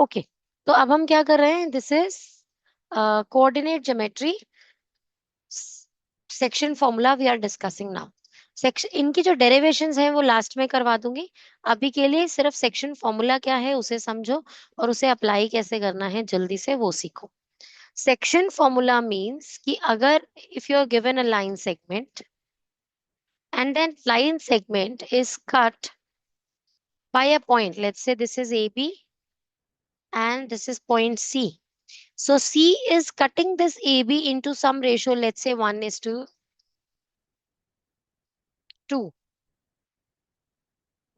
Okay, तो अब हम क्या कर रहे हैं, this is coordinate geometry section formula we are discussing now. Section, इनकी जो डेरिवेशंस हैं वो लास्ट में करवा दूंगी। अभी के लिए सिर्फ सेक्शन फॉर्मूला क्या है उसे समझो, और उसे अप्लाई कैसे करना है जल्दी से वो सीखो। सेक्शन फॉर्मूला मीन्स कि अगर if you are given a line segment and then line segment is cut by a point, let's say this is AB and this is point C. So C is cutting this AB into some ratio, let's say 1:2,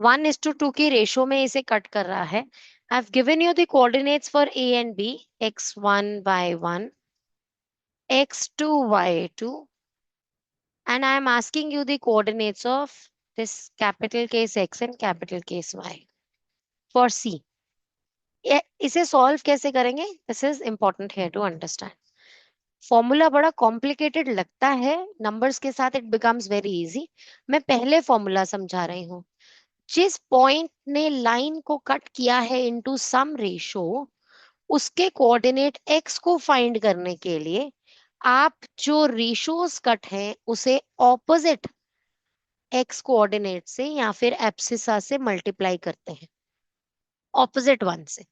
1:2 की ratio में इसे cut कर रहा है। I've given you the coordinates for A and B, x1 y1, x2 y2, and I am asking you the coordinates of this capital case X and capital case Y for C. इसे solve कैसे करेंगे, this is important here to understand. Formula बड़ा complicated लगता है, numbers के साथ it becomes very easy. मैं पहले फॉर्मूला समझा रही हूँ। जिस पॉइंट ने लाइन को कट किया है इनटू सम रेशो, उसके कोऑर्डिनेट एक्स को फाइंड करने के लिए आप जो रेशोज कट हैं उसे ऑपोजिट एक्स कोऑर्डिनेट से या फिर एब्सिसा से मल्टीप्लाई करते हैं, ऑपोजिट वन से।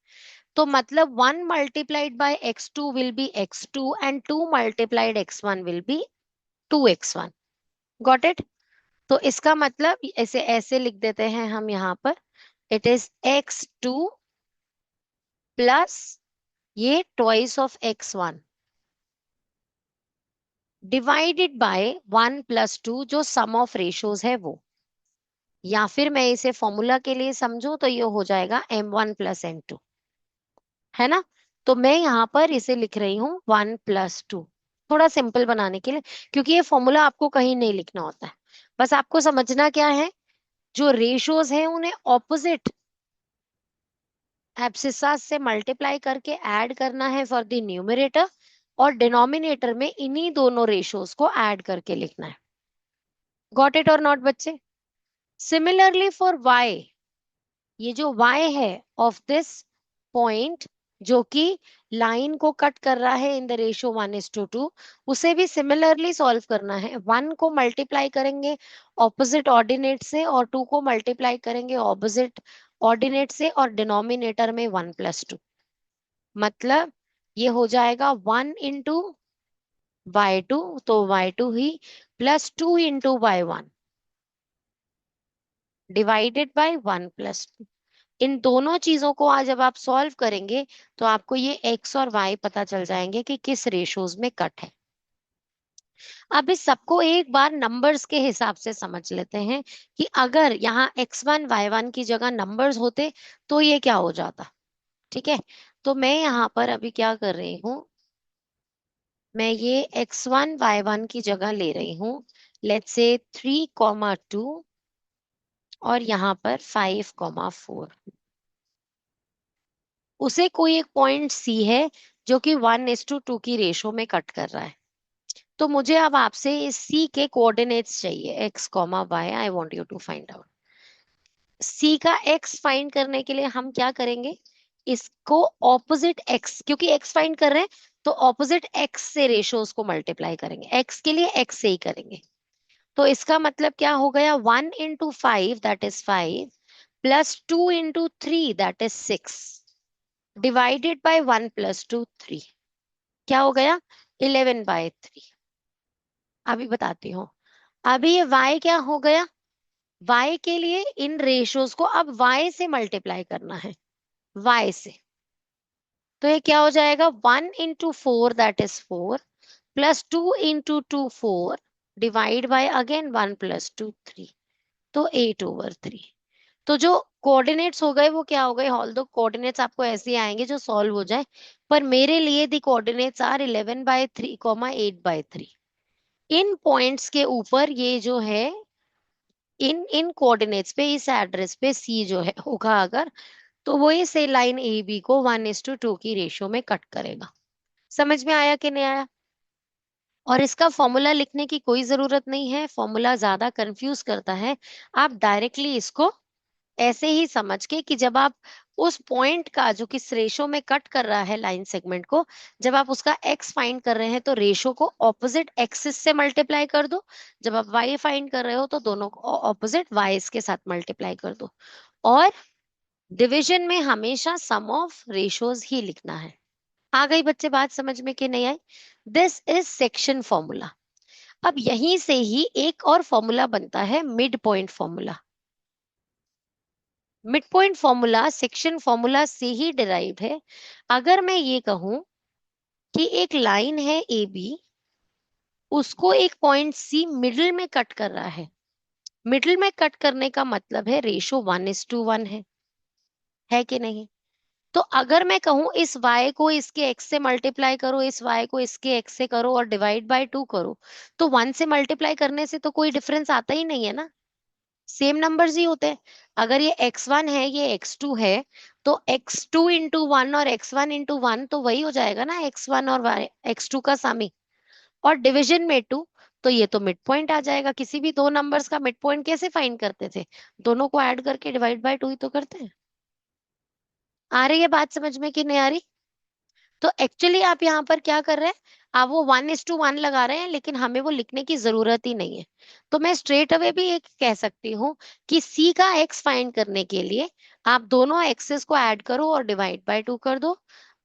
तो मतलब 1 × x2 will be x2 and 2 × x1 will be 2x1। Got it? तो इसका मतलब ऐसे ऐसे लिख देते हैं हम यहाँ पर, इट इज x2 प्लस ये twice of x1 divided by 1 + 2 जो सम ऑफ रेशोज है वो। या फिर मैं इसे फॉर्मूला के लिए समझूं तो ये हो जाएगा m1 + m2, है ना? तो मैं यहाँ पर इसे लिख रही हूँ 1 + 2, थोड़ा सिंपल बनाने के लिए, क्योंकि ये फॉर्मूला आपको कहीं नहीं लिखना होता है। बस आपको समझना क्या है, जो रेशोज हैं उन्हें ऑपोजिट एब्सिसा से मल्टीप्लाई करके ऐड करना है फॉर द न्यूमरेटर, और डिनोमिनेटर में इन्हीं दोनों रेशोज को ऐड करके लिखना है। गॉट इट और नॉट बच्चे? सिमिलरली फॉर y, ये जो y है ऑफ दिस पॉइंट जो कि लाइन को कट कर रहा है इन द रेशियो 1:2, उसे भी सिमिलरली सॉल्व करना है। 1 को मल्टीप्लाई करेंगे ऑपोजिट ऑर्डिनेट से और 2 को मल्टीप्लाई करेंगे ऑपोजिट ऑर्डिनेट से, और डिनोमिनेटर में 1 + 2। मतलब ये हो जाएगा 1 × y2, तो y2 he +2 × y1 divided by 1 + 2। इन दोनों चीजों को आज जब आप सॉल्व करेंगे तो आपको ये x और y पता चल जाएंगे कि किस रेशोज में कट है। अब इस सबको एक बार नंबर्स के हिसाब से समझ लेते हैं कि अगर यहाँ x1 y1 की जगह नंबर्स होते तो ये क्या हो जाता। ठीक है, तो मैं यहाँ पर अभी क्या कर रही हूँ, मैं ये x1 y1 की जगह ले रही हूँ, लेट्स से 3, 2 और यहाँ पर 5, 4। उसे कोई एक पॉइंट C है जो कि 1:2 की रेशो में कट कर रहा है। तो मुझे अब आपसे इस C के कोऑर्डिनेट्स चाहिए, x, y। I want you to find out C का x फाइंड करने के लिए हम क्या करेंगे, इसको ऑपोजिट x, क्योंकि x फाइंड कर रहे हैं तो ऑपोजिट x से रेशोज को मल्टीप्लाई करेंगे। x के लिए x से ही करेंगे। तो इसका मतलब क्या हो गया, 1 × 5 that is 5 plus 2 × 3 that is 6 divided by 1 + 2 3। क्या हो गया, 11/3। अभी बताती हूँ। अभी ये y क्या हो गया, y के लिए इन रेशोज को अब y से मल्टीप्लाई करना है, y से। तो ये क्या हो जाएगा, 1 × 4 that is 4 plus 2 × 2 4 divide by again 1 + 2 3, तो 8/3। तो जो कोऑर्डिनेट्स हो गए वो क्या हो गए, ऑल दो कोऑर्डिनेट्स आपको ऐसे ही आएंगे जो सॉल्व हो जाए, पर मेरे लिए दी कोऑर्डिनेट्स आर 11/3, 8/3। इन पॉइंट्स के ऊपर ये जो है, इन इन कोऑर्डिनेट्स पे इस एड्रेस पे सी जो है होगा अगर, तो वो इसे लाइन ए बी को 1:2 की रेशियो में कट करेगा। समझ में आया कि नहीं आया? और इसका फॉर्मूला लिखने की कोई जरूरत नहीं है, फॉर्मूला ज्यादा कंफ्यूज करता है। आप डायरेक्टली इसको ऐसे ही समझ के कि जब आप उस पॉइंट का जो किस रेशो में कट कर रहा है लाइन सेगमेंट को, जब आप उसका एक्स फाइंड कर रहे हैं तो रेशो को ऑपोजिट एक्सिस से मल्टीप्लाई कर दो। जब आप वाई फाइंड कर रहे हो तो दोनों को ऑपोजिट वाइस के साथ मल्टीप्लाई कर दो। और डिवीजन में हमेशा सम ऑफ रेशोज ही लिखना है। आ गई बच्चे बात समझ में कि नहीं आई? This is section formula. अब यहीं से ही एक और फॉर्मूला बनता है, mid point formula. Mid point formula section formula से ही डिराइव है। अगर मैं ये कहूं कि एक लाइन है ए बी, उसको एक पॉइंट सी मिडिल में कट कर रहा है। मिडिल में कट करने का मतलब है रेशो 1:1 है कि नहीं? तो अगर मैं कहूं इस y को इसके x से मल्टीप्लाई करो, इस y को इसके x से करो और डिवाइड बाय 2 करो, तो 1 से मल्टीप्लाई करने से तो कोई डिफरेंस आता ही नहीं है ना, सेम नंबर्स ही होते हैं। अगर ये x1 है ये x2 है, तो x2 इंटू वन और x1 इंटू वन तो वही हो जाएगा ना, x1 और x2 का सामी। और डिवीजन में 2, तो ये तो मिड पॉइंट आ जाएगा। किसी भी दो नंबर्स का मिड पॉइंट कैसे फाइंड करते थे? दोनों को ऐड करके डिवाइड बाय 2 ही तो करते हैं। आ रही है बात समझ में कि नहीं आ रही? तो एक्चुअली आप यहाँ पर क्या कर रहे हैं, आप वो 1:1 लगा रहे हैं, लेकिन हमें वो लिखने की जरूरत ही नहीं है। तो मैं स्ट्रेट अवे भी एक कह सकती हूँ कि सी का एक्स फाइंड करने के लिए आप दोनों एक्सेस को ऐड करो और डिवाइड बाय 2 कर दो।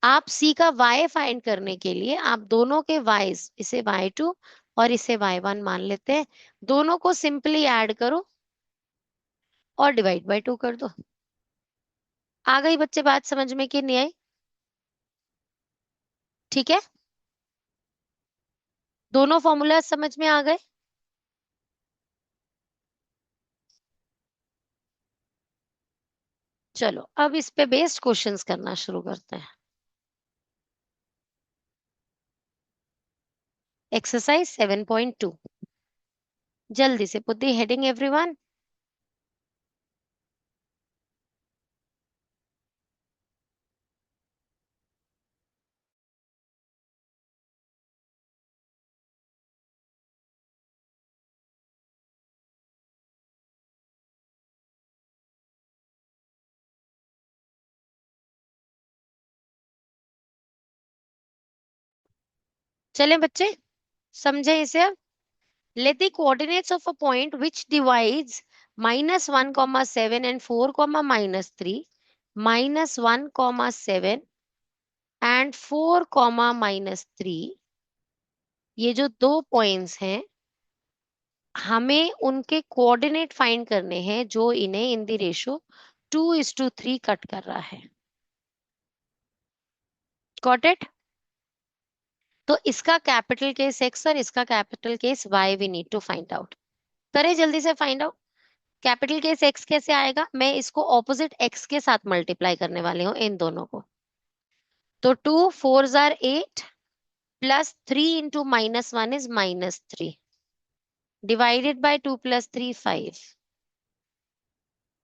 आप सी का वाई फाइंड करने के लिए आप दोनों के वाइज, इसे y2 और इसे y1 मान लेते हैं, दोनों को सिंपली ऐड करो और डिवाइड बाय 2 कर दो। आ गई बच्चे बात समझ में कि नहीं आई? ठीक है, दोनों फॉर्मूला समझ में आ गए? चलो अब इस पे बेस्ड क्वेश्चंस करना शुरू करते हैं। एक्सरसाइज 7.2, जल्दी से पुट द हेडिंग एवरीवन। चलें बच्चे, समझे इसे अब? Let the coordinates of a point which divides -1, 7 and 4, -3, -1, 7 and 4, -3, ये जो दो पॉइंट्स हैं, हमें उनके कोऑर्डिनेट फाइंड करने हैं जो इन्हें इन द रेशो 2:3 कट कर रहा है। Got it? तो इसका कैपिटल केस एक्स और इसका capital case Y we need to find out. करें जल्दी से find out. Capital case X कैसे आएगा? मैं इसको ऑपोजिट एक्स के साथ मल्टीप्लाई करने वाले हूँ इन दोनों को। तो 2 4 8 +3 इंटू -1 इज -3 डिवाइडेड बाय 2 + 3 5।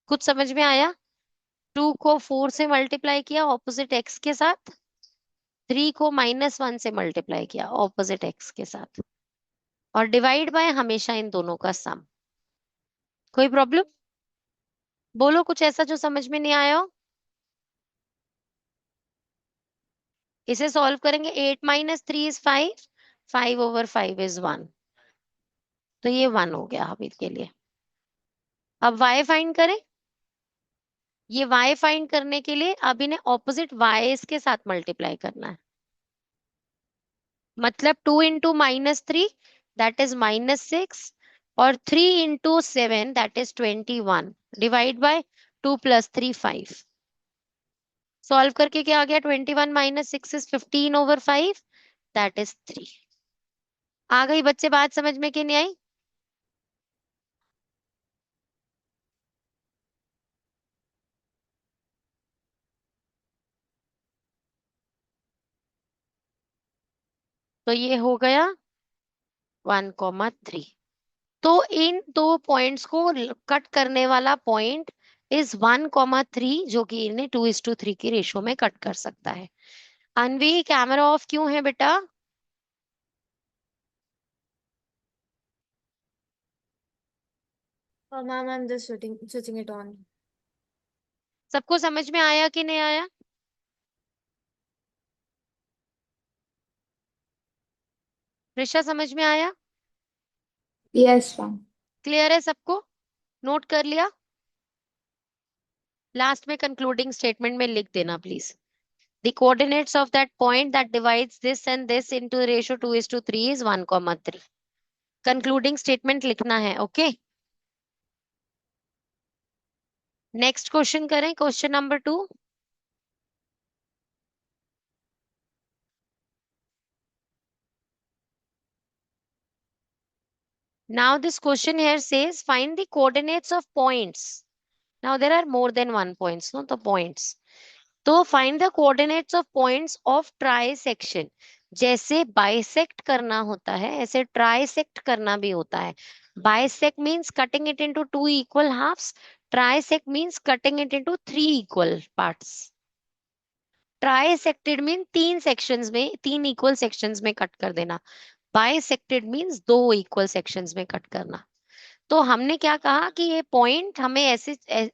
कुछ समझ में आया? 2 को 4 से मल्टीप्लाई किया ऑपोजिट एक्स के साथ, 3 को -1 से मल्टीप्लाई किया ऑपोजिट एक्स के साथ, और डिवाइड बाय हमेशा इन दोनों का सम। कोई प्रॉब्लम? बोलो कुछ ऐसा जो समझ में नहीं आया हो। इसे सॉल्व करेंगे, 8 - 3 इज 5, 5/5 इज 1, तो ये 1 हो गया अभी के लिए। अब y फाइंड करें। ये y फाइंड करने के लिए अब इन्हें ऑपोजिट y के साथ मल्टीप्लाई करना है। मतलब 2 इंटू -3 दैट इज -6, और 3 into 7 that is 21 divide by 2 + 3 5। Solve करके क्या आ गया? 21 - 6 इज 15/5 दैट इज 3। आ गई बच्चे बात समझ में कि नहीं आई? तो ये हो गया 1, 3। तो इन दो पॉइंट्स को कट करने वाला पॉइंट इज 1, 3, जो कि इन्हें 2:3 की रेशो में कट कर सकता है। अनवी कैमरा ऑफ क्यों है बेटा? Oh, ma'am, I'm just switching it on. सबको समझ में आया कि नहीं आया? ऋषा समझ में आया? Yes ma'am. क्लियर है सबको? नोट कर लिया? लास्ट में कंक्लूडिंग स्टेटमेंट में लिख देना please. The coordinates of that point that divides this and this into the ratio 2:3 is 1, 3. Concluding statement लिखना है, ओके? नेक्स्ट क्वेश्चन करें, question number 2। Now this question here says find the coordinates of points. Now there are more than one points, no? The points. तो find the coordinates of points of trisection. जैसे bisect करना होता है ऐसे trisect करना भी होता है। Bisect means cutting it into two equal halves, trisect means cutting it into three equal parts. Trisected mean तीन सेक्शंस में, तीन इक्वल सेक्शंस में कट कर देना। बाइसेक्टेड मीन्स दो इक्वल सेक्शंस में कट करना। तो हमने क्या कहा कि ये पॉइंट हमें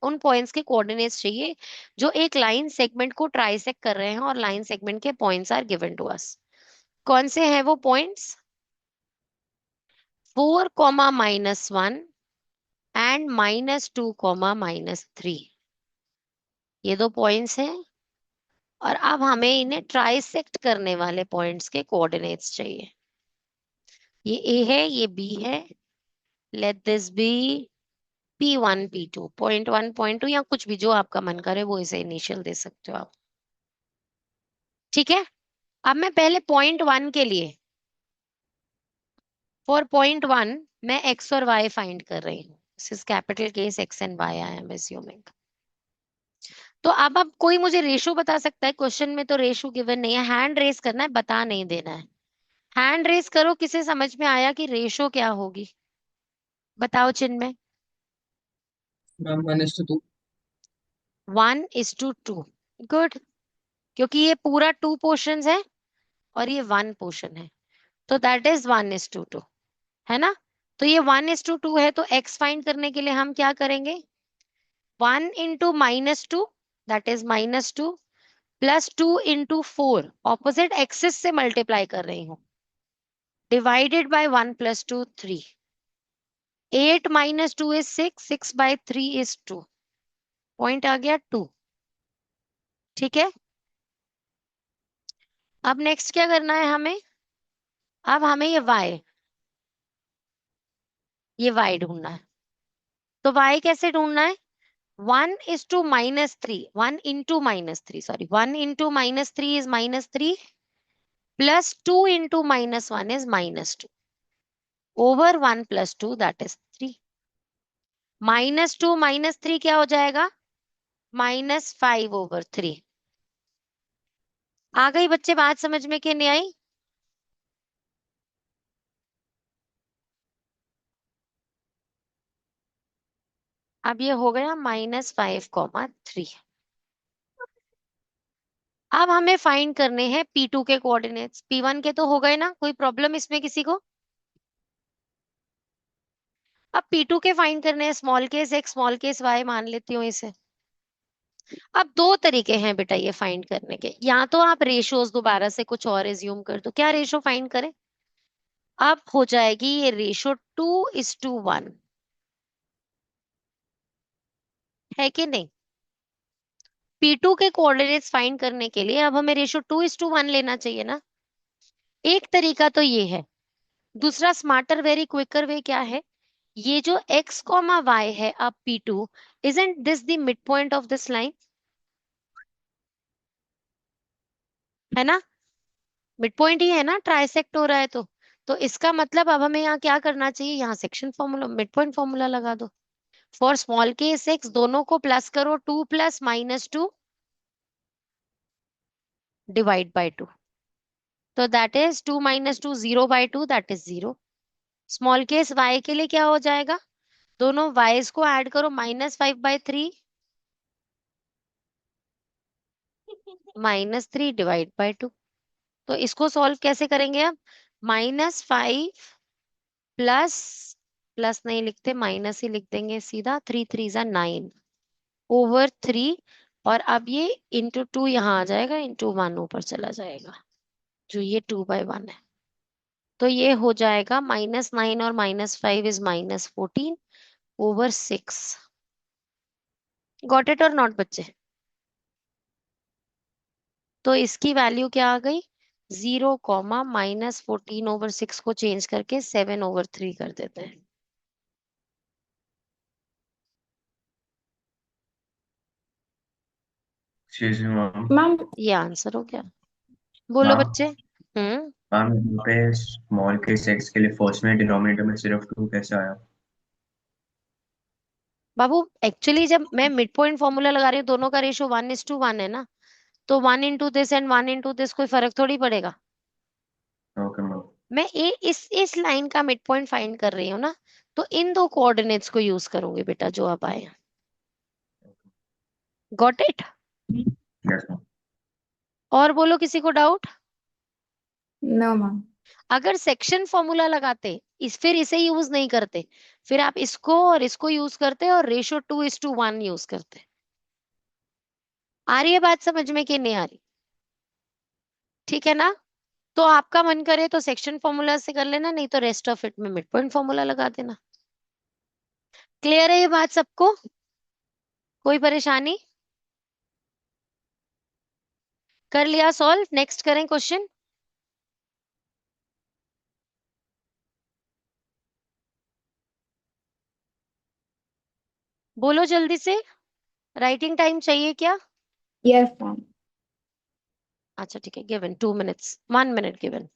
उन पॉइंट्स के कोऑर्डिनेट्स चाहिए जो एक लाइन सेगमेंट को ट्राइसेक्ट कर रहे हैं और लाइन सेगमेंट के points are given to us. कौन से हैं वो पॉइंट्स? 4, -1 एंड -2, -3। ये दो पॉइंट्स हैं और अब हमें इन्हें ट्राइसेक्ट करने वाले पॉइंट्स के कोऑर्डिनेट्स चाहिए। ये ए है, ये बी है। Let this B P1 P2, .1 .2 या कुछ भी जो आपका मन करे वो इसे इनिशियल दे सकते हो आप। ठीक है, अब मैं पहले .1 के लिए, फॉर .1 मैं x और y फाइंड कर रही हूँ। This is capital case x and y I am assuming. तो अब कोई मुझे रेशो बता सकता है? क्वेश्चन में तो रेशो गिवन नहीं है, हैंड रेस करना है, बता नहीं देना है। हैंड रेस करो, किसे समझ में आया कि रेशो क्या होगी? बताओ चिन्ह में। मैम 1:2। 1:2। गुड। क्योंकि ये पूरा टू पोर्शन है और ये वन पोर्शन है, तो दैट इज 1:2, है ना? तो ये 1:2 है, तो x फाइंड करने के लिए हम क्या करेंगे? 1 × -2, दैट इज -2, +2 × 4, ऑपोजिट एक्सिस से मल्टीप्लाई कर रही हूँ, divided by 1 + 2 3। 8 - 2 is 6, 6/3 is 2। Point आ गया 2। ठीक है, अब नेक्स्ट क्या करना है हमें? अब हमें ये y ढूंढना है। तो y कैसे ढूंढना है? 1:-3, 1 × -3, sorry, 1 × -3 is -3, +2 × -1 is -2, over 1 + 2 that is 3। -2 -3 क्या हो जाएगा? -5/3। आ गई बच्चे बात समझ में कि नहीं आई? अब ये हो गया -5, 3। अब हमें फाइंड करने हैं P2 के कोऑर्डिनेट्स। P1 के तो हो गए ना, कोई प्रॉब्लम इसमें किसी को? अब P2 के फाइंड करने हैं, small case x small case y मान लेती हूँ इसे। अब दो तरीके हैं बेटा ये फाइंड करने के, या तो आप रेशियोज दोबारा से कुछ और एज्यूम कर दो। क्या रेशियो फाइंड करें? अब हो जाएगी ये रेशियो 2:1, है कि नहीं? P2 के कोऑर्डिनेट्स फाइंड करने के लिए अब हमें रेशियो 2:1 लेना चाहिए ना। एक तरीका तो ये है। दूसरा स्मार्टर वेरी क्विकर वे क्या है? ये जो x, y है अब P2, isn't this the midpoint of this line? है ना? मिड पॉइंट ही है ना, ट्राइसेक्ट हो रहा है तो इसका मतलब अब हमें यहाँ क्या करना चाहिए? यहाँ section formula, mid point formula लगा दो। फॉर स्मॉल केस एक्स दोनों को प्लस करो, 2 + -2 डिवाइड बाय 2, तो that is 2 - 2 0/2, that is 0। Small case y के लिए क्या हो जाएगा? दोनों y's को ऐड करो, -5/3 -3 डिवाइड बाय 2। तो इसको सॉल्व कैसे करेंगे अब? -5 प्लस, प्लस नहीं लिखते, माइनस ही लिख देंगे सीधा, 3 3 9 ओवर 3 और अब ये इंटू टू यहाँ आ जाएगा, इंटू वन ऊपर चला जाएगा, जो ये 2/1 है। तो ये हो जाएगा -9 और -5 इज -14/6। गॉट इट और नॉट बच्चे? तो इसकी वैल्यू क्या आ गई? 0, -14/6 को चेंज करके 7/3 कर देते हैं। Excuse me ma'am. मैम ये आंसर हो गया। बोलो मैम बच्चे। हम्म। मैम यहाँ पे स्मॉल के सेक्स के लिए फर्स्ट में डिनोमिनेटर में सिर्फ 2 कैसे आया? बाबू एक्चुअली जब मैं मिड पॉइंट फॉर्मूला लगा रही हूँ, दोनों का रेशियो 1:1 है ना, तो 1 into this and 1 into this कोई फर्क थोड़ी पड़ेगा। Okay ma'am. मैं इस लाइन का मिड पॉइंट फाइंड कर रही हूँ ना, तो इन दो कोऑर्डिनेट्स को यूज करूंगी बेटा, जो अब आए। Got it? Yes ma'am. और बोलो, किसी को डाउट? No ma'am. अगर सेक्शन फॉर्मूला लगाते, फिर इसे यूज नहीं करते, फिर आप इसको और इसको यूज करते और रेशियो 2:1 यूज करते। आ रही है बात समझ में कि नहीं आ रही? ठीक है ना? तो आपका मन करे तो सेक्शन फॉर्मूला से कर लेना, नहीं तो रेस्ट ऑफ इट में मिड पॉइंट फॉर्मूला लगा देना। क्लियर है ये बात सबको? कोई परेशानी? कर लिया सॉल्व? नेक्स्ट करें क्वेश्चन। बोलो जल्दी से। राइटिंग टाइम चाहिए क्या? Yes ma'am. अच्छा ठीक है, given 2 minutes, 1 minute given.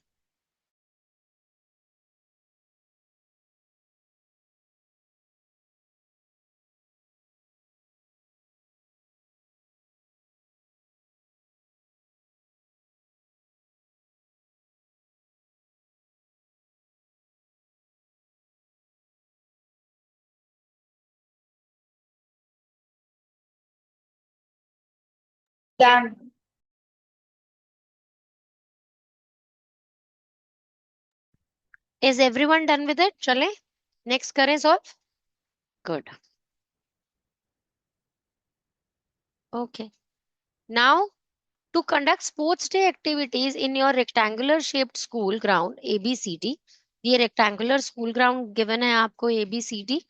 Done. Is everyone done with it? चले नेक्स्ट करें solve. Good. Okay, now to conduct sports day activities in your rectangular shaped school ground ABCD, ये rectangular school ground given है आपको ABCD,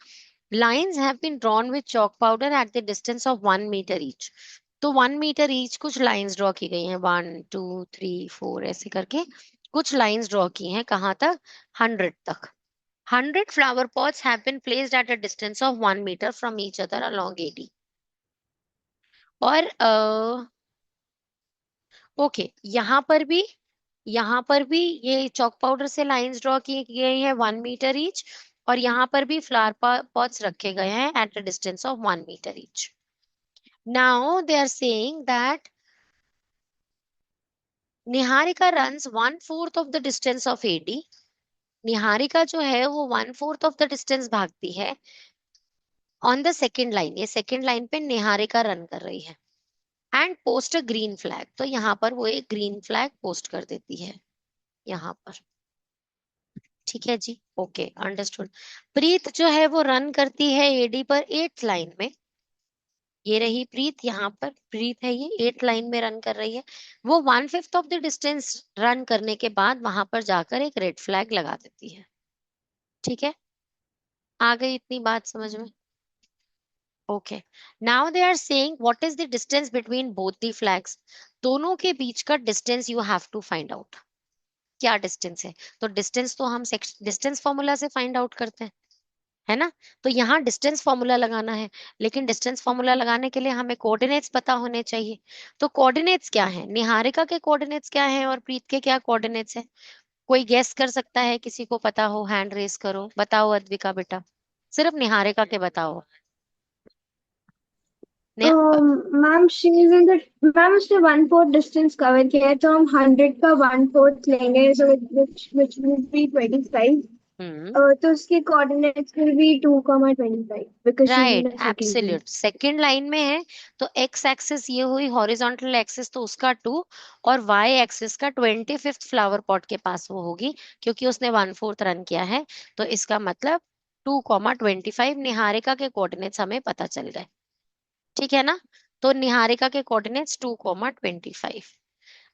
lines have been drawn with chalk powder at the distance of 1 meter each। तो 1 meter each कुछ lines draw की गई हैं, 1 2 3 4 ऐसे करके कुछ lines draw की हैं, कहाँ तक? 100 तक। 100 flower pots have been placed at a distance of 1 meter from each other along AD। और ओके, यहाँ पर भी ये चॉक पाउडर से लाइंस ड्रॉ की गई है 1 meter ईच, और यहाँ पर भी फ्लावर पॉट्स रखे गए हैं at a distance of 1 meter each. Now they are saying that Niharika runs 1/4 of the distance of AD. Niharika जो है वो 1/4 ऑफ द डिस्टेंस भागती है ऑन द सेकेंड लाइन, ये सेकेंड लाइन पे निहारिका रन कर रही है, and post a green flag. तो यहाँ पर वो एक ग्रीन फ्लैग पोस्ट कर देती है यहाँ पर। ठीक है जी, ओके अंडरस्टूड। प्रीत जो है वो रन करती है एडी पर 8th लाइन में। ये रही प्रीत, यहाँ पर प्रीत है, ये 8th लाइन में रन कर रही है। वो 1/5 ऑफ द डिस्टेंस रन करने के बाद वहां पर जाकर एक रेड फ्लैग लगा देती है। ठीक है, आ गई इतनी बात समझ में? Okay, now they are saying what is the distance between both the flags. दोनों के बीच का distance you have to find out. क्या डिस्टेंस है? तो डिस्टेंस तो हम डिस्टेंस फॉर्मूला से फाइंड आउट करते हैं, है ना? तो यहाँ डिस्टेंस फॉर्मूला लगाना है, लेकिन डिस्टेंस फॉर्मूला लगाने के लिए हमें कोऑर्डिनेट्स पता होने चाहिए। तो कोऑर्डिनेट्स क्या है? निहारिका के कोऑर्डिनेट्स क्या है और प्रीत के क्या कोऑर्डिनेट्स है? कोई गेस कर सकता है? किसी को पता हो हैंड रेस करो, बताओ अद्विका बेटा। सिर्फ निहारिका के बताओ। Neha. Ma'am she is in the ma'am उसने 1/4 डिस्टेंस कवर किया है, तो हम 100 का 1/4 लेंगे, सो which will be 25। हम्म। तो उसके coordinates will be 2,25 because she is in right, the second line. Absolute, second line में है। तो एक्स एक्सिस ये हुई, हॉरिजॉन्टल एक्सिस तो उसका 2, और वाई एक्सिस का 25th फ्लावर पॉट के पास वो होगी, क्योंकि उसने 1/4 रन किया है। तो इसका मतलब 2,25 निहारिका के कोऑर्डिनेट्स हमें पता चल गए। ठीक है ना? तो निहारिका के कोऑर्डिनेट्स 2,25।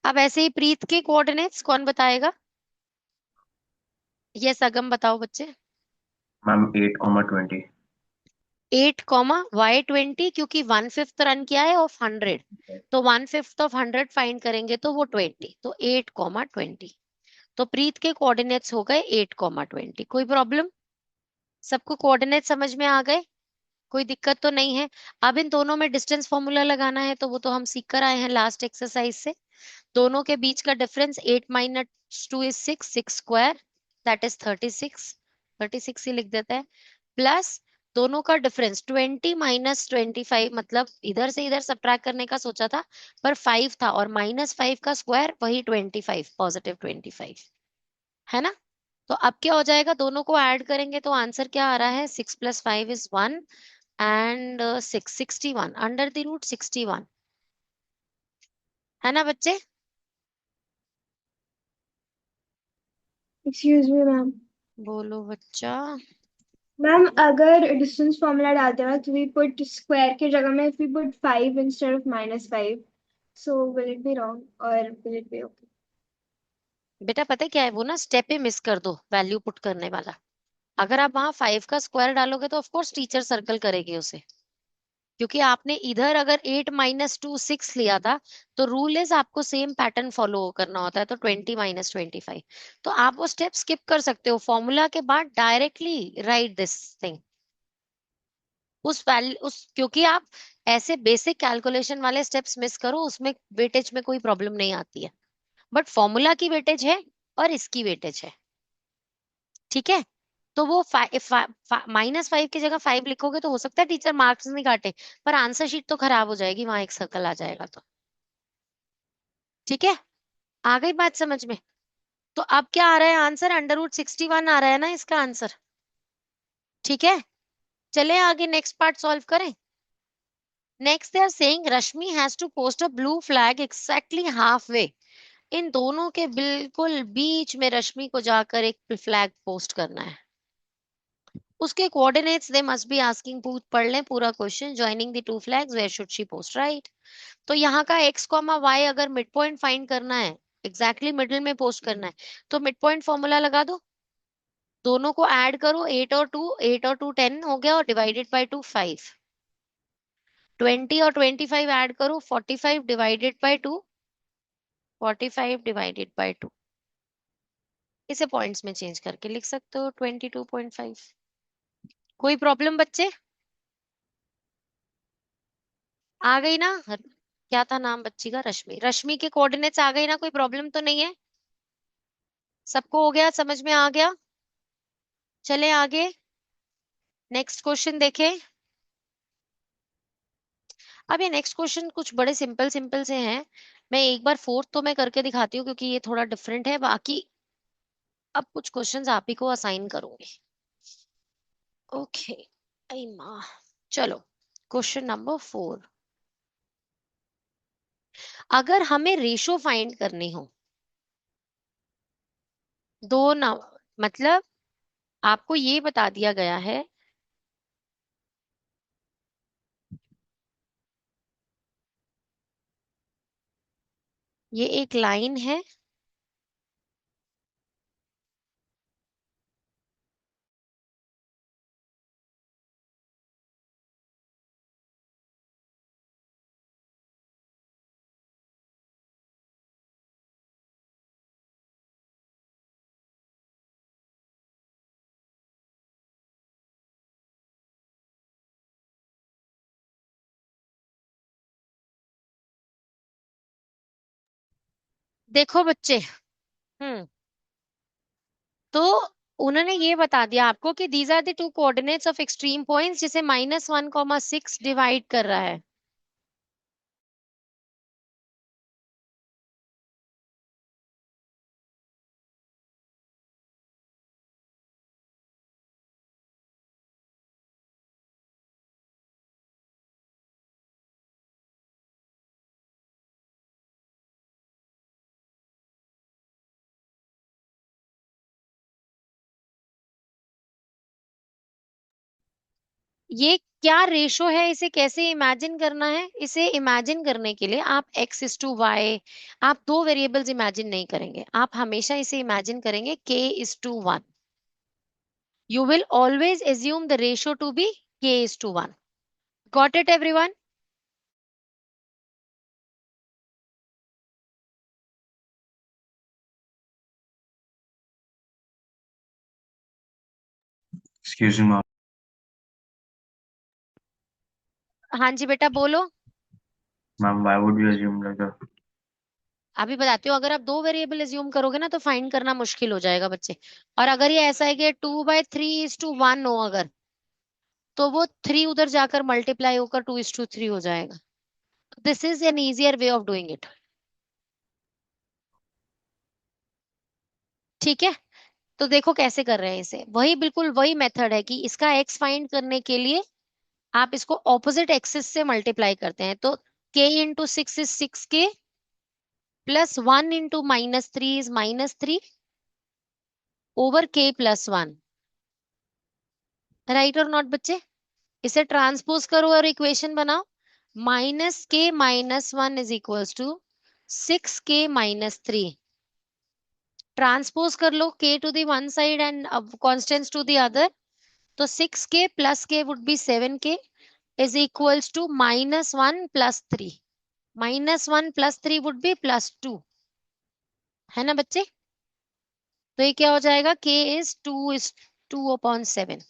अब ऐसे ही प्रीत के कोऑर्डिनेट्स कौन बताएगा? यस अगम बताओ बच्चे। मैम 8,20। 8,y20, क्योंकि 1/5 रन किया है ऑफ 100, तो 1/5 ऑफ 100 फाइंड करेंगे तो वो 20, तो 8,20। तो प्रीत के कोऑर्डिनेट्स हो गए 8,20। कोई प्रॉब्लम? सबको कोऑर्डिनेट समझ में आ गए? कोई दिक्कत तो नहीं है? अब इन दोनों में डिस्टेंस फॉर्मूला लगाना है, तो वो तो हम सीख कर आए हैं लास्ट एक्सरसाइज से। दोनों के बीच का difference 8 - 2 is 6, 6 square that is 36, 36 ही लिख देते हैं, प्लस दोनों का डिफरेंस 20 - 25, मतलब इधर से इधर सब्ट्रैक्ट करने का सोचा था पर 5 था, और -5 का स्क्वायर वही 25, +25 है ना। तो अब क्या हो जाएगा, दोनों को ऐड करेंगे तो आंसर क्या आ रहा है, 6 + 5 = 1 एंड 661 √61, है ना बच्चे? Excuse me ma'am. बोलो बच्चा। मैम अगर डिस्टेंस फॉर्मूला डालते हैं तो वी पुट स्क्वायर की जगह में we put 5 instead of -5, so will it be wrong और विल इट बी ओके? बेटा पता है क्या है, वो ना स्टेप ही मिस कर दो वैल्यू पुट करने वाला। अगर आप वहां 5 का स्क्वायर डालोगे तो ऑफ कोर्स टीचर सर्कल करेगी उसे, क्योंकि आपने इधर अगर 8 - 2 6 लिया था, तो रूल इज आपको सेम पैटर्न फॉलो करना होता है, तो 20 - 25। तो आप वो स्टेप स्किप कर सकते हो, फॉर्मूला के बाद डायरेक्टली राइट दिस थिंग। उस वैल्यू उस क्योंकि आप ऐसे बेसिक कैलकुलेशन वाले स्टेप्स मिस करो, उसमें वेटेज में कोई प्रॉब्लम नहीं आती है, बट फॉर्मूला की वेटेज है और इसकी वेटेज है, ठीक है। तो वो -5 की जगह 5 लिखोगे तो हो सकता है टीचर मार्क्स नहीं काटे, पर आंसर शीट तो खराब हो जाएगी, वहां एक सर्कल आ जाएगा तो। ठीक है, आ गई बात समझ में? तो अब क्या आ रहा है आंसर, √61 आ रहा है ना इसका आंसर। ठीक है, चले आगे नेक्स्ट पार्ट सॉल्व करें। Next they are saying Rashmi has to post a blue flag exactly half way. इन दोनों के बिल्कुल बीच में रश्मि को जाकर एक फ्लैग पोस्ट करना है। उसके coordinates they must be asking, पढ़ लें पूरा question. Joining the two flags where should she post, right. तो यहाँ का x, y अगर मिड पॉइंट फाइंड करना है, एग्जैक्टली मिडिल में पोस्ट करना है, तो मिड पॉइंट फॉर्मूला लगा दो, दोनों को ऐड करो, 8 और 2 10 हो गया, और डिवाइडेड बाय 2 5, 20 और 25 ऐड करो, 45 डिवाइडेड बाय 2, 45 डिवाइडेड बाय 2। इसे पॉइंट्स में चेंज करके लिख सकते हो 22.5। कोई प्रॉब्लम बच्चे? आ गई ना? क्या था नाम बच्ची का? रश्मि। रश्मि के कोऑर्डिनेट्स आ गई ना? कोई प्रॉब्लम तो नहीं है? सबको हो गया, समझ में आ गया? चले आगे, नेक्स्ट क्वेश्चन देखें। अब ये नेक्स्ट क्वेश्चन कुछ बड़े सिंपल सिंपल से हैं। मैं एक बार फोर्थ तो मैं करके दिखाती हूँ क्योंकि ये थोड़ा डिफरेंट है, बाकी अब कुछ क्वेश्चंस आप ही को असाइन करूंगी। ओके, आई माँ। चलो, क्वेश्चन नंबर 4। अगर हमें रेशो फाइंड करनी हो, दो ना, मतलब आपको ये बता दिया गया है, ये एक लाइन है, देखो बच्चे। हम्म, तो उन्होंने ये बता दिया आपको कि these are the two coordinates of extreme points, जिसे -1, 6 डिवाइड कर रहा है। ये क्या रेशो है, इसे कैसे इमेजिन करना है? इसे इमेजिन करने के लिए आप x इज टू वाई, आप दो वेरिएबल्स इमेजिन नहीं करेंगे, आप हमेशा इसे इमेजिन करेंगे k is to 1. You will always assume the ratio to be k is to 1. Got it, everyone? Excuse me, ma'am. हाँ जी बेटा बोलो. Ma'am, why would you assume like that? अभी बताती हूँ, अगर आप दो वेरिएबल एज्यूम करोगे ना तो फाइंड करना मुश्किल हो जाएगा बच्चे. और अगर ये ऐसा है कि 2/3 is to 1 हो अगर, तो वो 3 उधर जाकर मल्टीप्लाई होकर 2 is to 3 हो जाएगा. This is an easier way of doing it. ठीक है, तो देखो कैसे कर रहे हैं इसे. वही बिल्कुल वही मेथड है कि इसका एक्स फाइंड करने के लिए आप इसको ऑपोजिट एक्सिस से मल्टीप्लाई करते हैं. तो k into 6 is 6k, plus 1 into -3 is -3 over k plus 1. Right और नॉट बच्चे? इसे ट्रांसपोज करो और इक्वेशन बनाओ. -k - 1 is equals to 6k - 3. Transpose कर लो k to the one side and constants to the other. तो 6k plus k would be 7k is equals to -1 plus 3. -1 plus 3 would be +2. है ना बच्चे? तो ये क्या हो जाएगा? k is 2/7.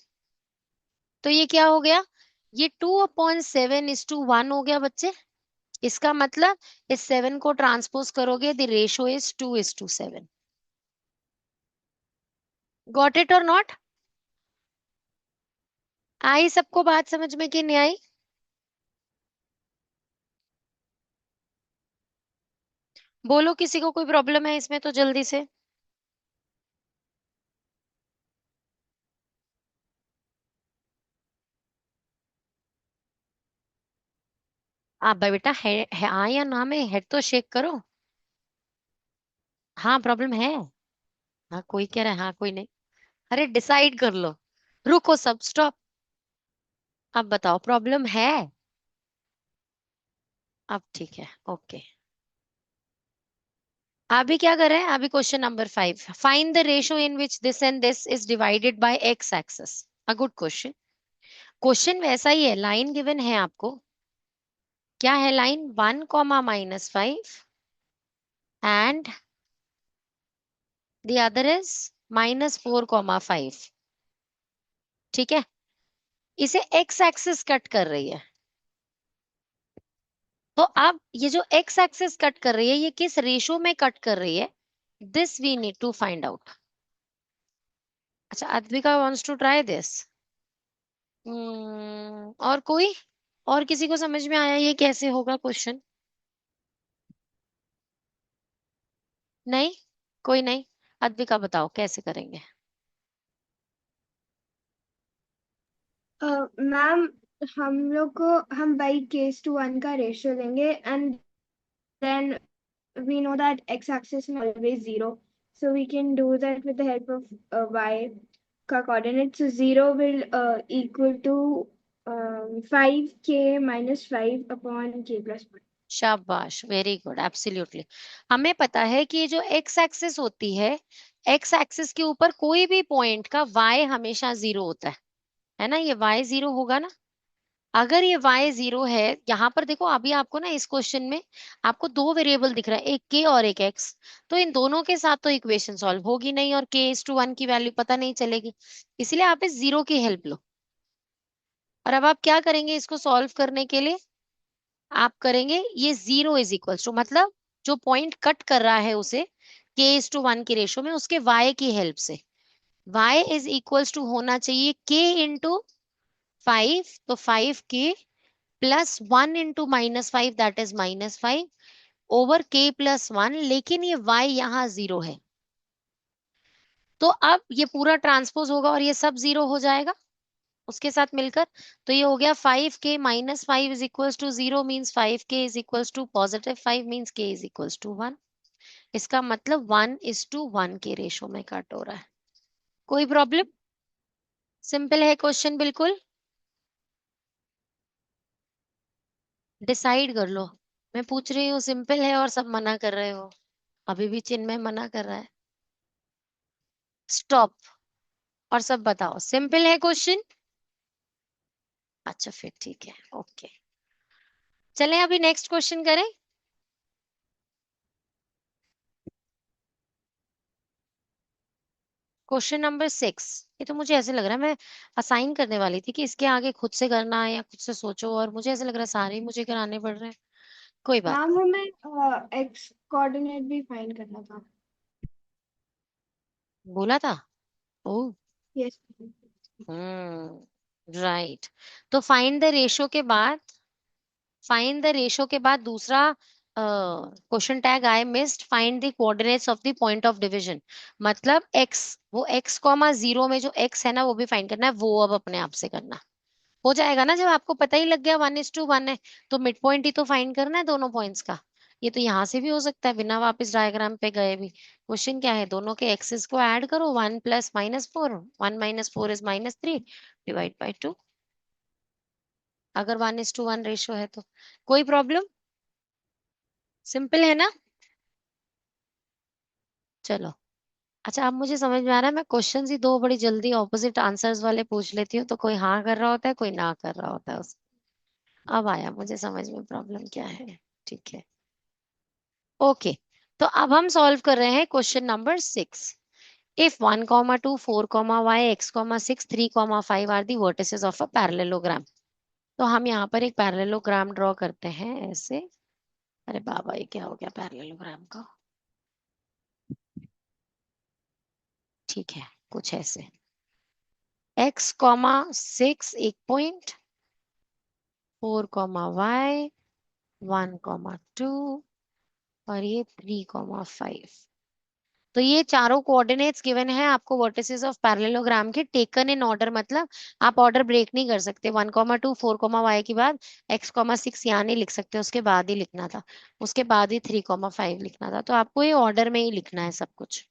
तो ये क्या हो गया? ये 2/7 is to 1 हो गया बच्चे. इसका मतलब इस 7 को ट्रांसपोज करोगे, the ratio is 2:7. Got it और नॉट? आई सबको बात समझ में कि नहीं आई? बोलो, किसी को कोई प्रॉब्लम है इसमें तो जल्दी से. आप भाई बेटा है हाँ या ना में हेड तो शेक करो. हाँ प्रॉब्लम है. हाँ कोई कह रहा है हाँ कोई नहीं. अरे डिसाइड कर लो. रुको सब स्टॉप. अब बताओ प्रॉब्लम है. अब ठीक है ओके. अभी क्या कर रहे हैं? अभी question number 5. Find the ratio in which this and this is divided by x axis. A good question. Question वैसा ही है, लाइन गिवन है आपको. क्या है line? 1, -5 and the other is -4, 5. ठीक है, इसे एक्स एक्सिस कट कर रही है. तो अब ये जो एक्स एक्सिस कट कर रही है, ये किस रेशो में कट कर रही है? This we need to find out. अच्छा, Advika wants to try this. और कोई? और किसी को समझ में आया ये कैसे होगा क्वेश्चन? नहीं, कोई नहीं. अद्विका बताओ कैसे करेंगे. मैम, हम बाई k/1 का रेशियो लेंगे and then we know that x-axis is always 0, so we can do that with the help of y का coordinate. So 0 will equal to 5k minus 5 upon k plus 1. शाबाश, very good, absolutely. हमें पता है कि ये जो x axis होती है, एक्स एक्सिस के ऊपर कोई भी पॉइंट का y हमेशा 0 होता है ना? ये y 0 होगा ना? अगर ये y 0 है, यहाँ पर देखो अभी आपको ना इस क्वेश्चन में आपको दो वेरिएबल दिख रहा है, एक k और एक x. तो इन दोनों के साथ तो इक्वेशन सॉल्व होगी नहीं और k/1 की वैल्यू पता नहीं चलेगी. इसलिए आप इस जीरो की हेल्प लो. और अब आप क्या करेंगे इसको सॉल्व करने के लिए? आप करेंगे ये 0 इज इक्वल टू, मतलब जो पॉइंट कट कर रहा है उसे k/1 की रेशो में, उसके y की हेल्प से. y इज इक्वल्स टू होना चाहिए k इंटू 5. तो 5k plus 1 into -5, that is -5 over k plus 1. लेकिन ये y यहाँ 0 है. तो अब ये पूरा ट्रांसपोज होगा और ये सब 0 हो जाएगा उसके साथ मिलकर. तो ये हो गया 5k - 5 is equals to 0 means 5k is equals to +5 means k is equals to 1. इसका मतलब 1:1 के रेशो में कट हो रहा है. कोई प्रॉब्लम? सिंपल है क्वेश्चन बिल्कुल. डिसाइड कर लो। मैं पूछ रही हूँ सिंपल है और सब मना कर रहे हो। अभी भी चिन्मय मना कर रहा है। स्टॉप। और सब बताओ सिंपल है क्वेश्चन। अच्छा फिर ठीक है, ओके। चलें अभी नेक्स्ट क्वेश्चन करें। Question number 6। ये तो मुझे ऐसे लग रहा है मैं असाइन करने वाली थी कि इसके आगे खुद से करना है या खुद से सोचो, और मुझे ऐसे लग रहा है सारे ही मुझे कराने पड़ रहे हैं। कोई बात मैम हमें एक्स कोऑर्डिनेट भी फाइंड करना था। नहीं, बोला था। ओ। यस। राइट। तो फाइंड द रेशो के बाद दूसरा question tag I missed, find the coordinates of the point of division. मतलब एक्स, वो एक्स कॉमा जीरो में जो एक्स है ना वो भी फाइंड करना है, वो अब अपने आप से करना हो जाएगा ना। जब आपको पता ही लग गया 1:1 है, तो मिड पॉइंट ही तो फाइंड करना है दोनों पॉइंट्स का। ये तो यहाँ से भी हो सकता है बिना वापस डायग्राम पे गए भी। क्वेश्चन क्या है, दोनों के एक्सेस को ऐड करो, 1 + -4, 1 - 4 इज -3, डिवाइड बाय 2। अगर 1:1 रेशो है तो कोई प्रॉब्लम, सिंपल है ना। चलो। अच्छा अब मुझे समझ में आ रहा है, मैं क्वेश्चन ही दो बड़ी जल्दी ऑपोजिट आंसर्स वाले पूछ लेती हूँ, तो कोई हाँ कर रहा होता है, कोई ना कर रहा होता है उस। अब आया मुझे समझ में प्रॉब्लम क्या है। ठीक है, ओके। तो अब हम सॉल्व कर रहे हैं question number 6। If 1, 2, 4, y, x, 6, 3, 5 are the vertices of a parallelogram. तो हम यहाँ पर एक पैरेललोग्राम ड्रॉ करते हैं ऐसे। अरे बाबा ये क्या हो गया पैरेललोग्राम का। ठीक है, कुछ ऐसे। x, 6 एक पॉइंट, 4, y 1, 2 और ये 3, 5। तो ये चारों कोऑर्डिनेट्स गिवन है आपको वर्टिसेस ऑफ पैरेललोग्राम के, टेकन इन ऑर्डर। मतलब आप ऑर्डर ब्रेक नहीं कर सकते। 1, 2, 4, y के बाद x, 6 यहाँ नहीं लिख सकते, उसके बाद ही लिखना था। उसके बाद ही 3, 5 लिखना था। तो आपको ये ऑर्डर में ही लिखना है सब कुछ।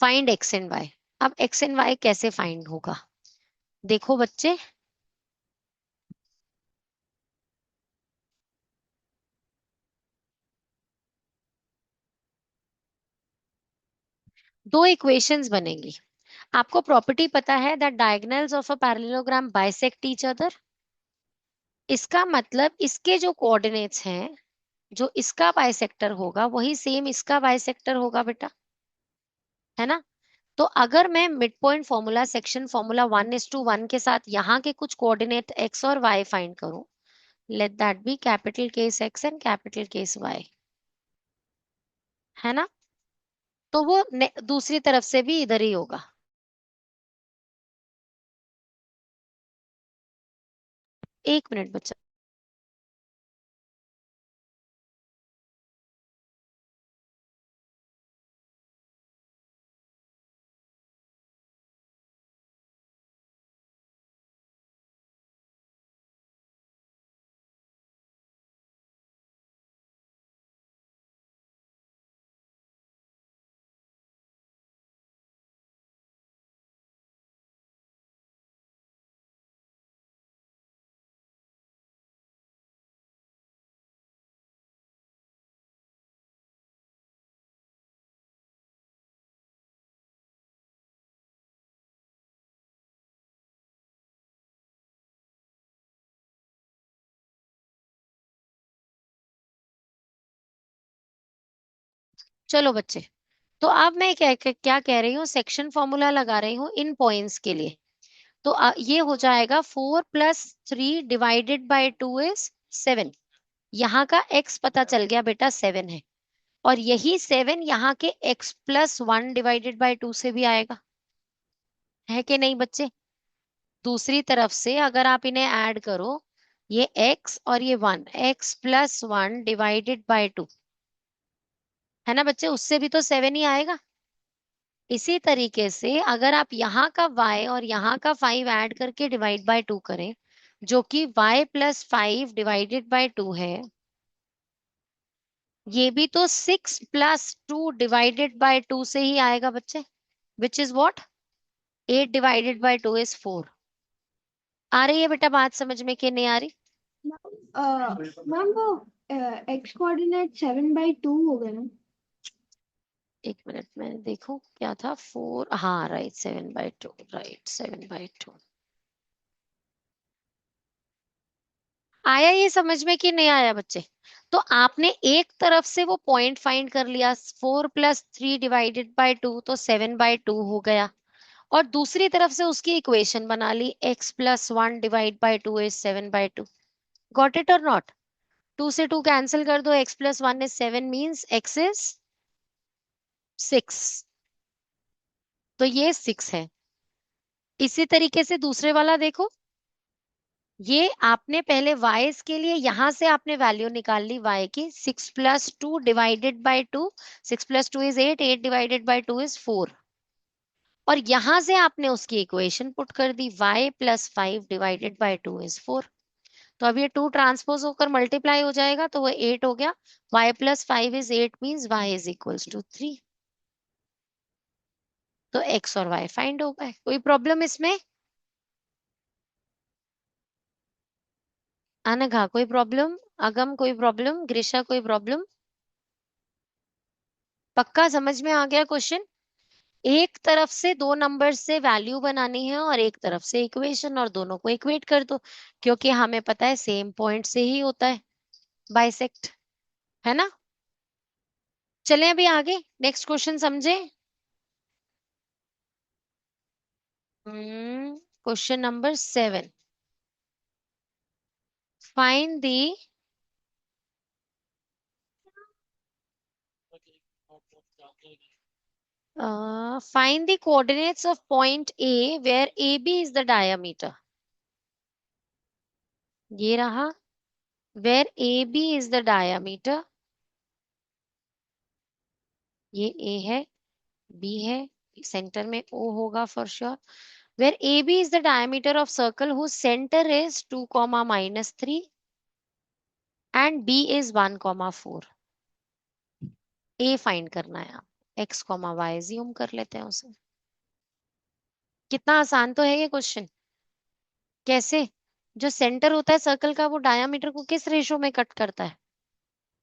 Find x and y. अब एक्स एंड वाई कैसे फाइंड होगा, देखो बच्चे। दो इक्वेशंस बनेंगी। आपको प्रॉपर्टी पता है that diagonals of a parallelogram bisect each other. इसका मतलब इसके जो कोऑर्डिनेट्स हैं, जो इसका बाइसेक्टर होगा वही सेम इसका बाइसेक्टर होगा बेटा, है ना। तो अगर मैं mid point formula section formula 1:1 के साथ यहाँ के कुछ कोऑर्डिनेट एक्स और वाई फाइंड करूं, let that be capital case x and capital case y, है ना। तो वो दूसरी तरफ से भी इधर ही होगा। एक मिनट बच्चा। चलो बच्चे, तो अब मैं क्या क्या कह रही हूँ, सेक्शन फॉर्मूला लगा रही हूँ इन पॉइंट्स के लिए। तो ये हो जाएगा 4 + 3 डिवाइडेड बाय 2 इज 7। यहाँ का x पता चल गया बेटा 7 है, और यही 7 यहाँ के x + 1 डिवाइडेड बाय 2 से भी आएगा, है कि नहीं बच्चे। दूसरी तरफ से अगर आप इन्हें ऐड करो, ये x और ये 1, x + 1 डिवाइडेड बाय 2, है ना बच्चे, उससे भी तो 7 ही आएगा। इसी तरीके से अगर आप यहाँ का y और यहाँ का 5 ऐड करके डिवाइड बाय 2 करें, जो कि y + 5 डिवाइडेड बाय 2 है, ये भी तो 6 + 2 डिवाइडेड बाय 2 से ही आएगा बच्चे, which is what, 8 divided by 2 is 4। आ रही है बेटा बात समझ में कि नहीं आ रही। मैम वो x कोऑर्डिनेट 7/2 हो गए ना? एक मिनट में देखो क्या था, 4, हाँ राइट, 7/2, राइट 7/2। आया ये समझ में कि नहीं आया बच्चे? तो आपने एक तरफ से वो पॉइंट फाइंड कर लिया, 4+3 ÷ 2 तो 7/2 हो गया, और दूसरी तरफ से उसकी इक्वेशन बना ली, x+1 ÷ 2 इज 7/2। गॉट इट और नॉट? 2 से 2 कैंसिल कर दो, x+1 is 7 means x is 6, तो ये 6 है। इसी तरीके से दूसरे वाला देखो, ये आपने पहले y के लिए यहां से आपने वैल्यू निकाल ली y की, 6+2 ÷ 2, 6+2 इज 8, 8 ÷ 2 इज 4, और यहां से आपने उसकी इक्वेशन पुट कर दी, y+5 ÷ 2 इज 4। तो अब ये 2 ट्रांसपोज होकर मल्टीप्लाई हो जाएगा, तो वो 8 हो गया, y+5 is 8 means y is equals to 3। तो x और y फाइंड हो गए। कोई प्रॉब्लम इसमें? अनघा कोई प्रॉब्लम? अगम कोई प्रॉब्लम? ग्रीशा कोई प्रॉब्लम? पक्का समझ में आ गया क्वेश्चन? एक तरफ से दो नंबर से वैल्यू बनानी है और एक तरफ से इक्वेशन, और दोनों को इक्वेट कर दो, क्योंकि हमें पता है सेम पॉइंट से ही होता है बाइसेक्ट, है ना? चलें अभी आगे, नेक्स्ट क्वेश्चन समझे। Question number 7, find the find the coordinates of point A where AB is the diameter. ये रहा, where AB is the diameter, ये A है, B है, सेंटर में O होगा for sure. Where AB is the diameter of circle whose center is 2, -3 and B is 1, 4. A find करना है, आप x, y ज्यूम कर लेते हैं उसे। कितना आसान तो है ये क्वेश्चन। कैसे? जो सेंटर होता है सर्कल का, वो डायामीटर को किस रेशो में कट करता है?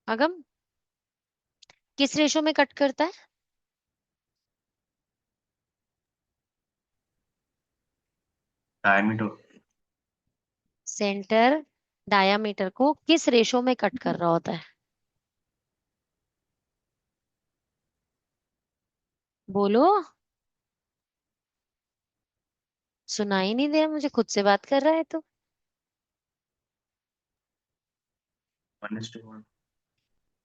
अगम, किस रेशो में कट करता है? डायमीटर। सेंटर डायामीटर को किस रेशो में कट कर रहा होता है? बोलो, सुनाई नहीं दे रहा मुझे, खुद से बात कर रहा है तो। 1:1।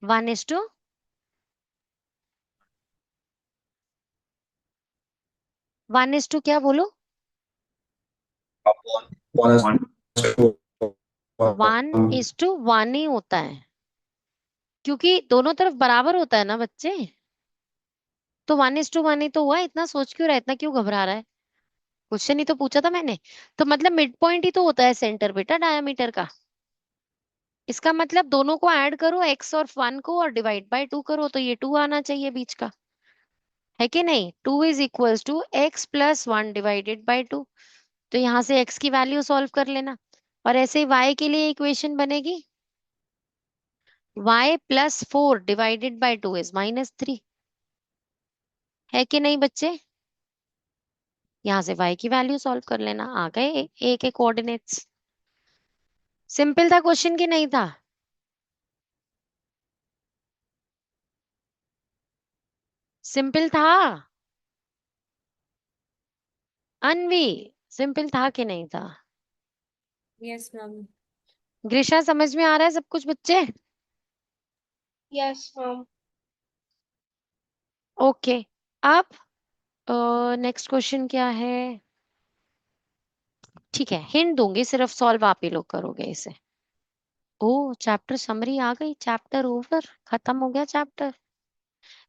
1:, 1:, क्या बोलो? One is 1 to 1:1 ही होता है, क्योंकि दोनों तरफ बराबर होता है ना बच्चे। तो 1:1 ही तो हुआ, इतना सोच क्यों रहा है, इतना क्यों घबरा रहा है? क्वेश्चन ही तो पूछा था मैंने। तो मतलब मिड पॉइंट ही तो होता है सेंटर बेटा डायामीटर का। इसका मतलब दोनों को ऐड करो, x और 1 को, और डिवाइड बाय 2 करो, तो ये 2 आना चाहिए बीच का, है कि नहीं? 2 इज इक्वल्स टू x+1 ÷ 2। तो यहां से x की वैल्यू सॉल्व कर लेना, और ऐसे ही y के लिए इक्वेशन बनेगी, y+4 ÷ 2 इज -3, है कि नहीं बच्चे? यहां से y की वैल्यू सॉल्व कर लेना, आ गए a के कोऑर्डिनेट्स। सिंपल था क्वेश्चन कि नहीं था? सिंपल था अनवी, सिंपल था कि नहीं था? Yes ma'am. ग्रीशा समझ में आ रहा है सब कुछ बच्चे? Yes ma'am. ओके, अब नेक्स्ट क्वेश्चन क्या है? ठीक है, हिंट दूंगी, सिर्फ सॉल्व आप ही लोग करोगे इसे। ओ, चैप्टर समरी आ गई, चैप्टर ओवर, खत्म हो गया चैप्टर।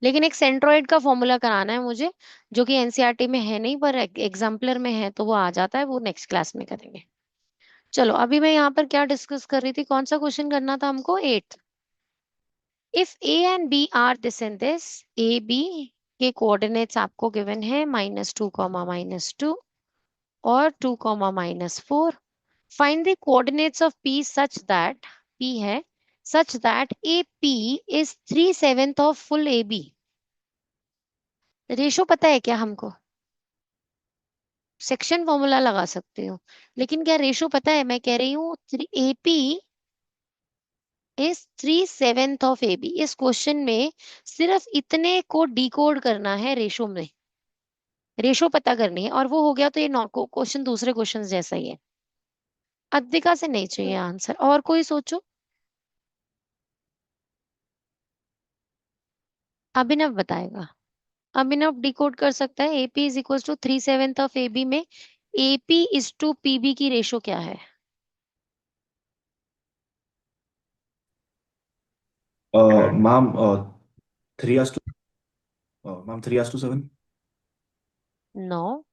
लेकिन एक सेंट्रोइड का फॉर्मूला कराना है मुझे, जो कि एनसीईआरटी में है नहीं पर एग्जाम्पलर में है, तो वो आ जाता है, वो नेक्स्ट क्लास में करेंगे। चलो अभी मैं यहाँ पर क्या डिस्कस कर रही थी, कौन सा क्वेश्चन करना था हमको? 8। If A and B are this and this, A B के कोऑर्डिनेट्स आपको गिवन है -2, -2 और 2, -4, find the coordinates of P such that AP है such that AP is 3/7 of full AB। Ratio पता है क्या हमको? सेक्शन फॉर्मूला लगा सकते हो, लेकिन क्या रेशो पता है? मैं कह रही हूँ AP इज 3/7 ऑफ AB। इस क्वेश्चन में सिर्फ इतने को डिकोड करना है, रेशो में रेशो पता करनी है, और वो हो गया तो ये क्वेश्चन दूसरे क्वेश्चन जैसा ही है। अद्विका से नहीं चाहिए आंसर, और कोई सोचो। अभिनव बताएगा। अभिनव डिकोड कर सकता है। AP is equal to 3/7 of AB में AP इज टू PB की रेशो क्या है? मैम 3:7। नो,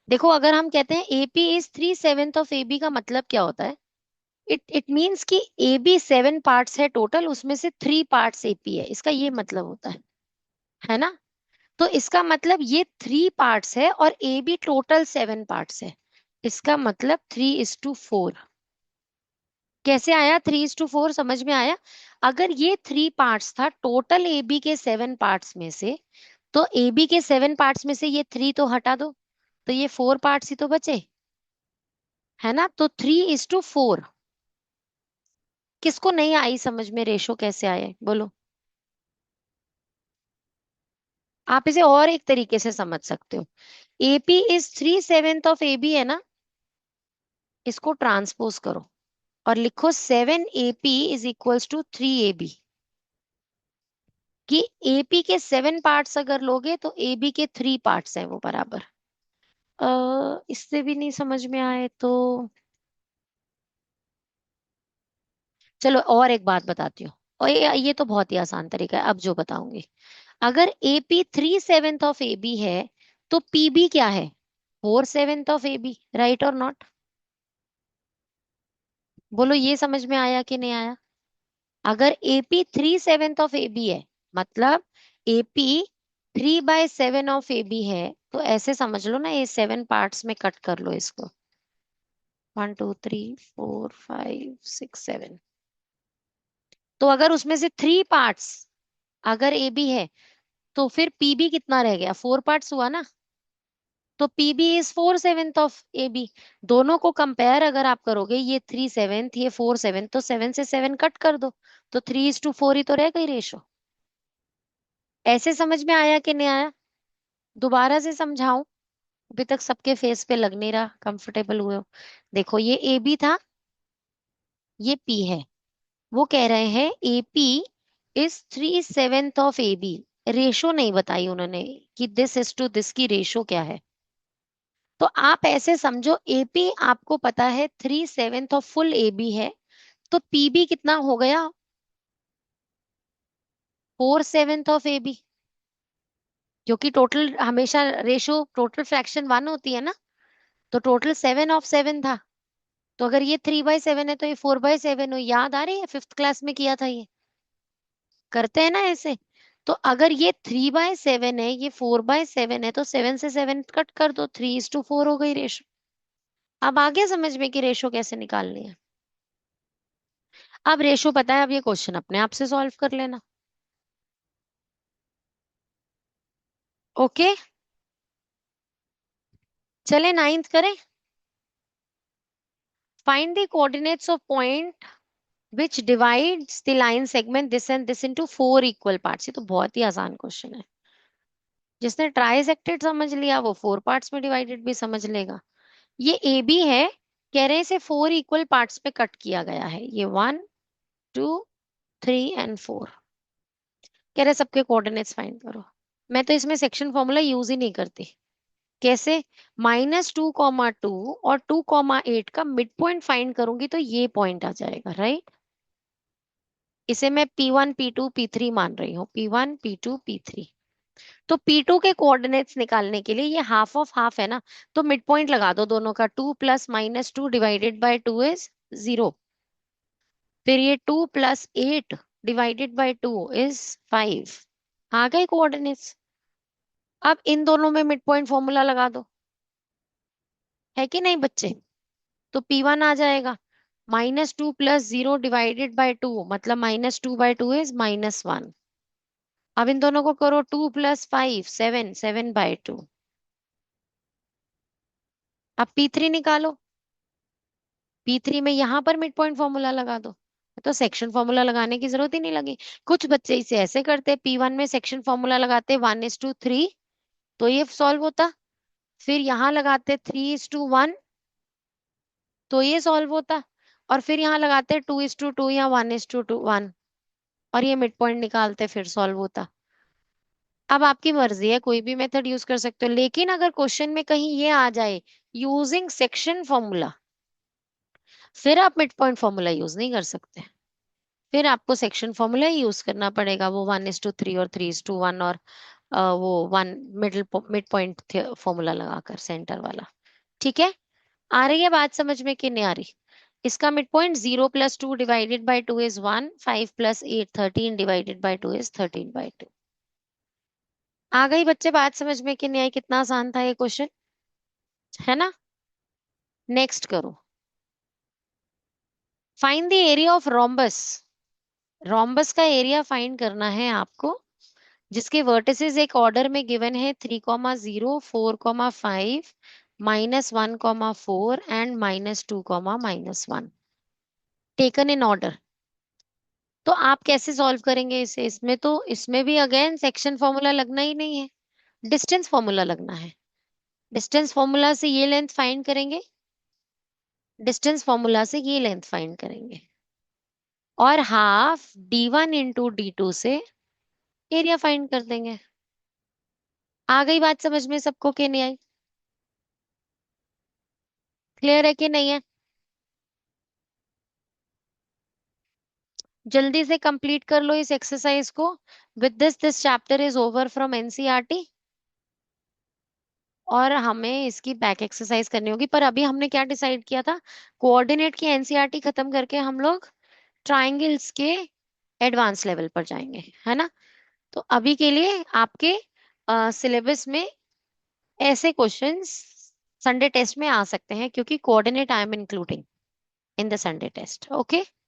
देखो अगर हम कहते हैं AP इज 3/7 ऑफ AB का मतलब क्या होता है? इट मीन्स कि AB 7 पार्ट्स है टोटल, उसमें से 3 पार्ट्स AP है, इसका ये मतलब होता है ना? तो इसका मतलब ये 3 पार्ट्स है और AB टोटल 7 पार्ट्स है। इसका मतलब 3:4। कैसे आया 3:4? समझ में आया? अगर ये 3 पार्ट्स था टोटल AB के 7 पार्ट्स में से, तो AB के 7 पार्ट्स में से ये 3 तो हटा दो, तो ये 4 पार्ट्स ही तो बचे, है ना? तो 3:4। किसको नहीं आई समझ में रेशो कैसे आए, बोलो। आप इसे और एक तरीके से समझ सकते हो। AP इज 3/7 ऑफ AB है ना, इसको ट्रांसपोज करो और लिखो 7AP is equals to 3AB। कि AP के 7 पार्ट्स अगर लोगे तो AB के 3 पार्ट्स हैं वो बराबर। इससे भी नहीं समझ में आए तो चलो और एक बात बताती हूँ, और ये तो बहुत ही आसान तरीका है, अब जो बताऊंगी। अगर AP 3/7 ऑफ AB है तो PB क्या है? 4/7 ऑफ AB, राइट और नॉट? बोलो ये समझ में आया कि नहीं आया? अगर AP 3/7 ऑफ AB है, मतलब AP 3/7 ऑफ AB है, तो ऐसे समझ लो ना, ये 7 पार्ट्स में कट कर लो इसको। 1 2 3 4 5 6 7। तो अगर उसमें से 3 पार्ट्स अगर AB है, तो फिर PB कितना रह गया? 4 पार्ट्स हुआ ना। तो PB इज 4/7 ऑफ AB। दोनों को कंपेयर अगर आप करोगे, ये 3/7, ये 4/7, तो 7 से 7 कट कर दो, तो 3:4 ही तो रह गई रेशो। ऐसे समझ में आया कि नहीं आया? दोबारा से समझाऊं? अभी तक सबके फेस पे लग नहीं रहा, कंफर्टेबल हुए हो? देखो ये AB था, ये P है। वो कह रहे हैं AP is 3/7 of AB। Ratio नहीं बताई उन्होंने कि दिस इज टू दिस की रेशो क्या है। तो आप ऐसे समझो, AP आपको पता है 3/7 ऑफ फुल AB है, तो PB कितना हो गया? 4/7 ऑफ AB। क्योंकि टोटल हमेशा रेशो टोटल फ्रैक्शन 1 होती है ना, तो टोटल 7/7 था। तो अगर ये 3/7 है तो ये 4/7 हो। याद आ रही है? 5th क्लास में किया था ये, करते हैं ना ऐसे। तो अगर ये 3/7 है, ये 4/7 है, तो 7 से 7 कट कर दो, 3:4 हो गई रेशो। अब आ गया समझ में कि रेशो कैसे निकालनी है? अब रेशो पता है, अब ये क्वेश्चन अपने आप से सॉल्व कर लेना। ओके, चले 9th करें। Find the coordinates of point which divides the line segment this and this into 4 equal parts। ये तो बहुत ही आसान क्वेश्चन है। जिसने ट्राइसेक्टेड समझ लिया वो 4 पार्ट्स में डिवाइडेड भी समझ लेगा। ये AB है, कह रहे हैं इसे 4 इक्वल पार्ट्स पे कट किया गया है। ये 1 2 3 एंड 4। कह रहे सबके कोऑर्डिनेट्स फाइंड करो। मैं तो इसमें सेक्शन फॉर्मूला यूज ही नहीं करती। कैसे? -2, 2 और 2, 8 का मिड पॉइंट फाइंड करूंगी तो ये पॉइंट आ जाएगा, राइट? इसे मैं P1 P2 P3 मान रही हूँ, P1 P2 P3। तो P2 के कोऑर्डिनेट्स निकालने के लिए ये हाफ ऑफ हाफ है ना, तो मिड पॉइंट लगा दो दोनों का। 2 + -2 डिवाइडेड बाय 2 इज 0। फिर ये 2 + 8 डिवाइडेड बाय 2 इज 5। आ गए कोऑर्डिनेट्स। अब इन दोनों में मिड पॉइंट फॉर्मूला लगा दो, है कि नहीं बच्चे? तो P1 आ जाएगा -2 + 0 डिवाइडेड बाय 2 मतलब -2/2 इज -1। अब इन दोनों को करो, 2 + 5 7 7/2। अब P3 निकालो। P3 में यहां पर मिड पॉइंट फॉर्मूला लगा दो, तो सेक्शन फॉर्मूला लगाने की जरूरत ही नहीं लगी। कुछ बच्चे इसे ऐसे करते, P1 में सेक्शन फॉर्मूला लगाते 1:3, तो ये सॉल्व होता। फिर यहाँ लगाते 3:1, तो ये सॉल्व होता। और फिर यहाँ लगाते 2:2 या 1:1, और ये मिड पॉइंट निकालते, फिर सॉल्व होता। अब आपकी मर्जी है, कोई भी मेथड यूज कर सकते हो, लेकिन अगर क्वेश्चन में कहीं ये आ जाए यूजिंग सेक्शन फॉर्मूला, फिर आप मिड पॉइंट फॉर्मूला यूज नहीं कर सकते। फिर आपको सेक्शन फॉर्मूला ही यूज करना पड़ेगा, वो 1:3 और 3:1, और वो वन मिड पॉइंट फॉर्मूला लगाकर सेंटर वाला। ठीक है, आ रही है बात समझ में कि नहीं आ रही? इसका mid point 0 + 2 divided by 2 is 1, 5 + 8 13 divided by 2 is 13/2। आ गई बच्चे बात समझ में कि नहीं आई? कितना आसान था ये क्वेश्चन, है ना? नेक्स्ट करो, find the area of rhombus. Rhombus का एरिया फाइंड करना है आपको, जिसके वर्टिसेस एक ऑर्डर में गिवन है 3,0 4,5 -1,4 एंड -2, -1, टेकन इन ऑर्डर। तो आप कैसे सॉल्व करेंगे इसे? इसमें तो, इसमें भी अगेन सेक्शन फॉर्मूला लगना ही नहीं है, डिस्टेंस फॉर्मूला लगना है। डिस्टेंस फॉर्मूला से ये लेंथ फाइंड करेंगे, डिस्टेंस फॉर्मूला से ये लेंथ फाइंड करेंगे, और हाफ d1 × d2 से एरिया फाइंड कर देंगे। आ गई बात समझ में सबको कि नहीं आई? क्लियर है कि नहीं है? जल्दी से कंप्लीट कर लो इस एक्सरसाइज को। With this chapter is over from NCERT, और हमें इसकी बैक एक्सरसाइज करनी होगी। पर अभी हमने क्या डिसाइड किया था, कोऑर्डिनेट की एनसीईआरटी खत्म करके हम लोग ट्राइंगल्स के एडवांस लेवल पर जाएंगे, है ना? तो अभी के लिए आपके सिलेबस में ऐसे क्वेश्चंस संडे टेस्ट में आ सकते हैं, क्योंकि coordinate I am including in the Sunday test. Okay.